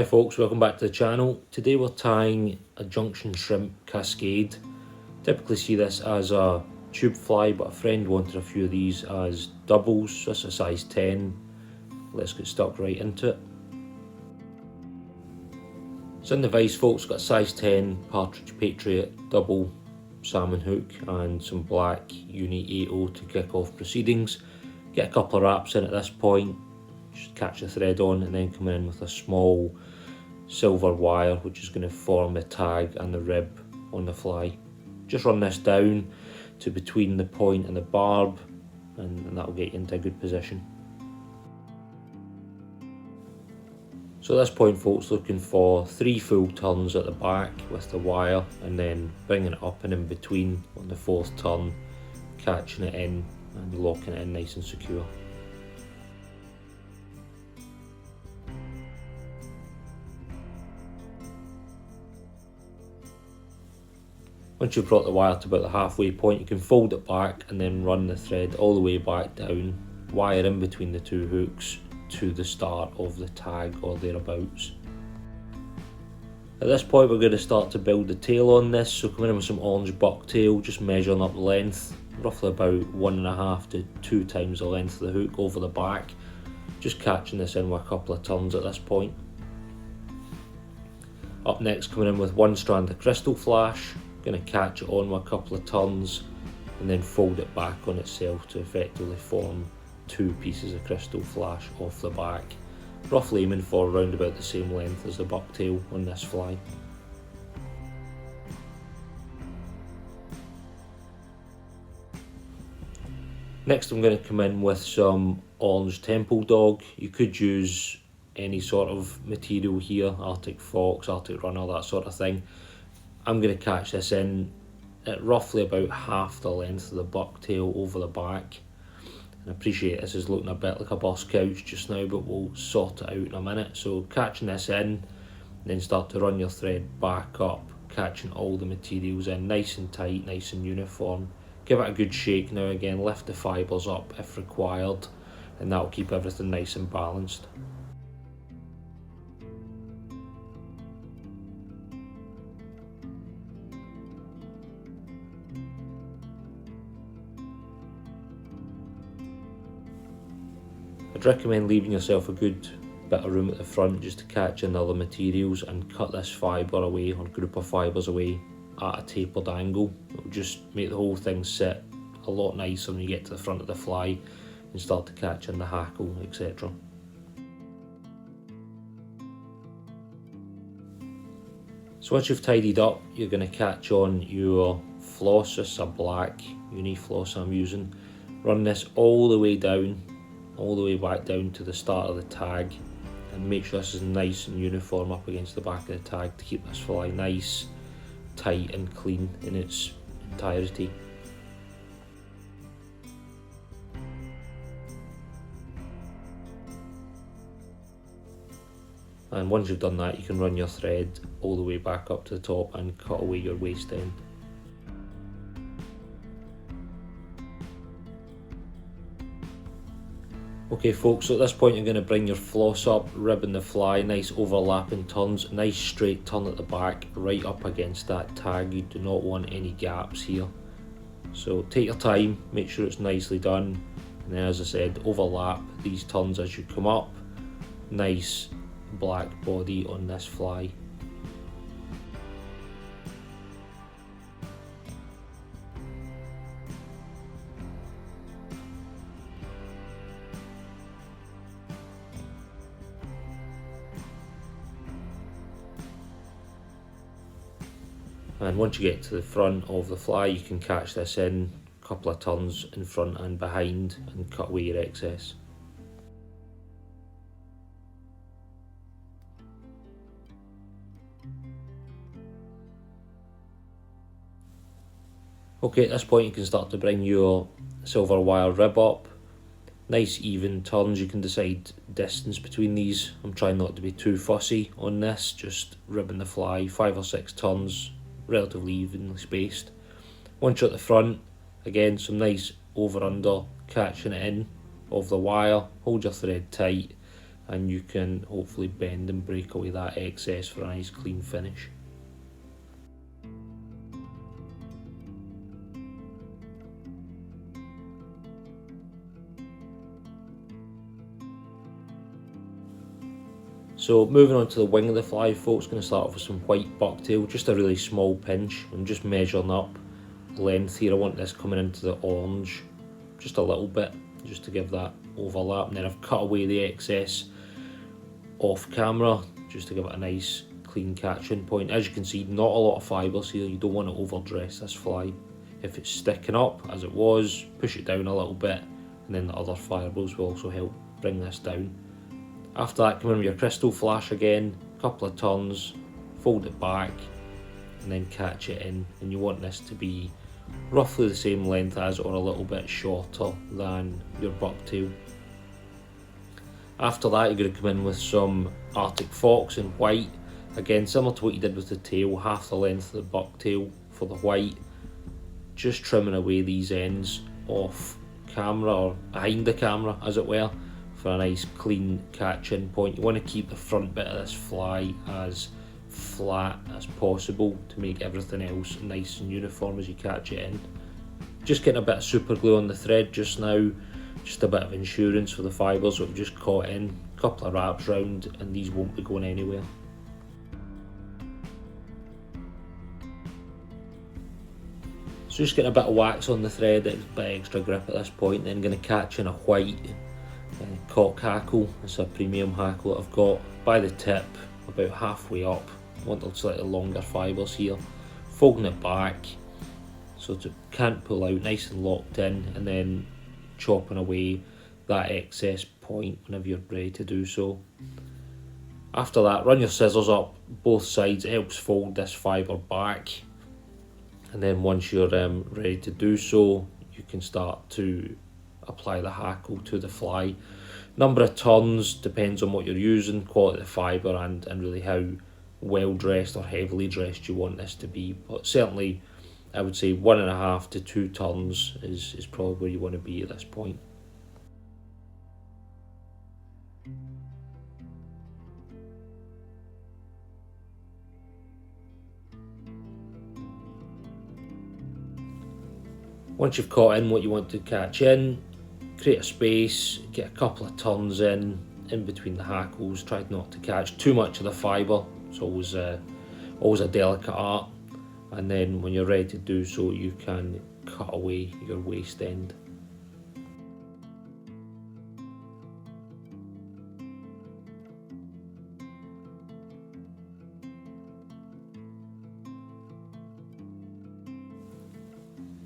Hi folks, welcome back to the channel. Today we're tying a Junction shrimp Cascade. Typically see this as a tube fly, but a friend wanted a few of these as doubles. This is a size 10. Let's get stuck right into it. So in the vise folks, got a size 10 Partridge Patriot double salmon hook and some black Uni 8.0 to kick off proceedings. Get a couple of wraps in at this point. Just catch the thread on and then come in with a small silver wire which is going to form the tag and the rib on the fly. Just run this down to between the point and the barb and that will get you into a good position. So at this point folks, looking for 3 full turns at the back with the wire and then bringing it up and in between on the 4th turn, catching it in and locking it in nice and secure. Once you've brought the wire to about the halfway point, you can fold it back and then run the thread all the way back down, wire in between the 2 hooks to the start of the tag or thereabouts. At this point we're going to start to build the tail on this, so coming in with some orange bucktail, just measuring up the length, roughly about 1.5 to 2 times the length of the hook over the back, just catching this in with a couple of turns at this point. Up next, coming in with 1 strand of crystal flash, going to catch it on with a couple of turns and then fold it back on itself to effectively form 2 pieces of crystal flash off the back, roughly aiming for around about the same length as the bucktail on this fly. Next I'm going to come in with some orange temple dog. You could use any sort of material here, Arctic fox, Arctic runner, that sort of thing. I'm going to catch this in at roughly about half the length of the bucktail over the back. And I appreciate this is looking a bit like a bus couch just now, but we'll sort it out in a minute. So catching this in, then start to run your thread back up, catching all the materials in nice and tight, nice and uniform. Give it a good shake now again, lift the fibres up if required, and that will keep everything nice and balanced. I'd recommend leaving yourself a good bit of room at the front just to catch in other materials and cut this fibre away or group of fibres away at a tapered angle. It will just make the whole thing sit a lot nicer when you get to the front of the fly and start to catch in the hackle, etc. So once you've tidied up, you're going to catch on your floss. This is a black uni floss I'm using. Run this all the way down, all the way back down to the start of the tag, and make sure this is nice and uniform up against the back of the tag to keep this fly nice, tight and clean in its entirety. And once you've done that, you can run your thread all the way back up to the top and cut away your waist end. Okay folks, so at this point you're going to bring your floss up, ribbon the fly, nice overlapping turns, nice straight turn at the back, right up against that tag. You do not want any gaps here. So take your time, make sure it's nicely done, and then as I said, overlap these turns as you come up. Nice black body on this fly. And once you get to the front of the fly, you can catch this in a couple of turns in front and behind and cut away your excess. Okay, at this point you can start to bring your silver wire rib up. Nice even turns, you can decide distance between these. I'm trying not to be too fussy on this, just ribbing the fly 5 or 6 turns, relatively evenly spaced. Once you're at the front, again some nice over under catching it in of the wire, hold your thread tight and you can hopefully bend and break away that excess for a nice clean finish. So moving on to the wing of the fly, folks, going to start off with some white bucktail, just a really small pinch. I'm just measuring up the length here. I want this coming into the orange just a little bit, just to give that overlap, and then I've cut away the excess off camera just to give it a nice clean catching point. As you can see, not a lot of fibres here. You don't want to overdress this fly. If it's sticking up as it was, push it down a little bit, and then the other fibres will also help bring this down. After that, come in with your crystal flash again, couple of turns, fold it back, and then catch it in. And you want this to be roughly the same length as, or a little bit shorter than, your bucktail. After that, you're going to come in with some Arctic fox in white. Again, similar to what you did with the tail, half the length of the bucktail for the white. Just trimming away these ends off camera, or behind the camera as it were, for a nice clean catch-in point. You want to keep the front bit of this fly as flat as possible to make everything else nice and uniform as you catch it in. Just getting a bit of super glue on the thread just now, just a bit of insurance for the fibres that we've just caught in. A couple of wraps round and these won't be going anywhere. So just getting a bit of wax on the thread, a bit extra grip at this point, then going to catch in a white cock hackle. It's a premium hackle that I've got by the tip, about halfway up. I want the slightly longer fibres here. Folding it back so it can't pull out, nice and locked in, and then chopping away that excess point whenever you're ready to do so. After that, run your scissors up both sides. It helps fold this fibre back, and then once you're ready to do so, you can start to apply the hackle to the fly. Number of turns depends on what you're using, quality of fibre, and really how well dressed or heavily dressed you want this to be. But certainly I would say 1.5 to 2 turns is probably where you want to be at this point. Once you've caught in what you want to catch in, create a space, get a couple of turns in between the hackles. Try not to catch too much of the fibre. It's always a delicate art. And then when you're ready to do so, you can cut away your waist end.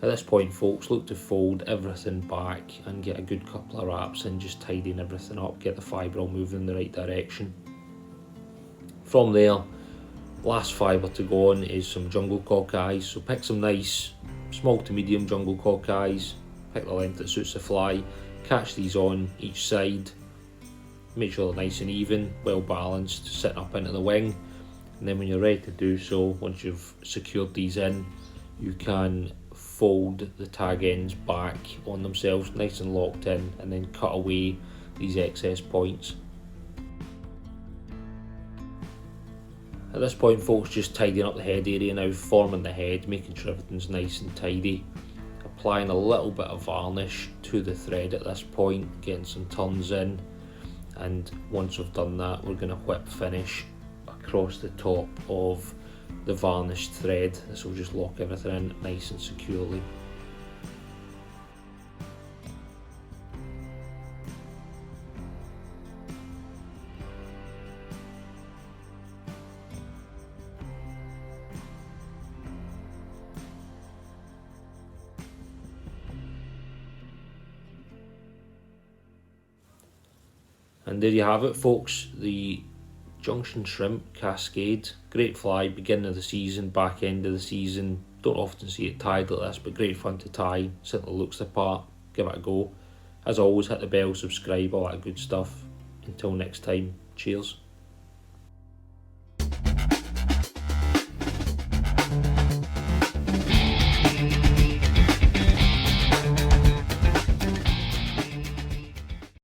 At this point, folks, look to fold everything back and get a good couple of wraps in, just tidying everything up, get the fibre all moving in the right direction. From there, last fibre to go on is some jungle cock eyes. So pick some nice small to medium jungle cock eyes, pick the length that suits the fly, catch these on each side, make sure they're nice and even, well balanced, sitting up into the wing. And then when you're ready to do so, once you've secured these in, you can fold the tag ends back on themselves, nice and locked in, and then cut away these excess points. At this point, folks, just tidying up the head area now, forming the head, making sure everything's nice and tidy. Applying a little bit of varnish to the thread at this point, getting some turns in, and once we've done that, we're going to whip finish across the top of the varnished thread. This will just lock everything in nice and securely. And there you have it, folks, the Junction shrimp Cascade. Great fly, beginning of the season, back end of the season. Don't often see it tied like this, but great fun to tie. Certainly looks the part. Give it a go. As always, hit the bell, subscribe, all that good stuff. Until next time, cheers.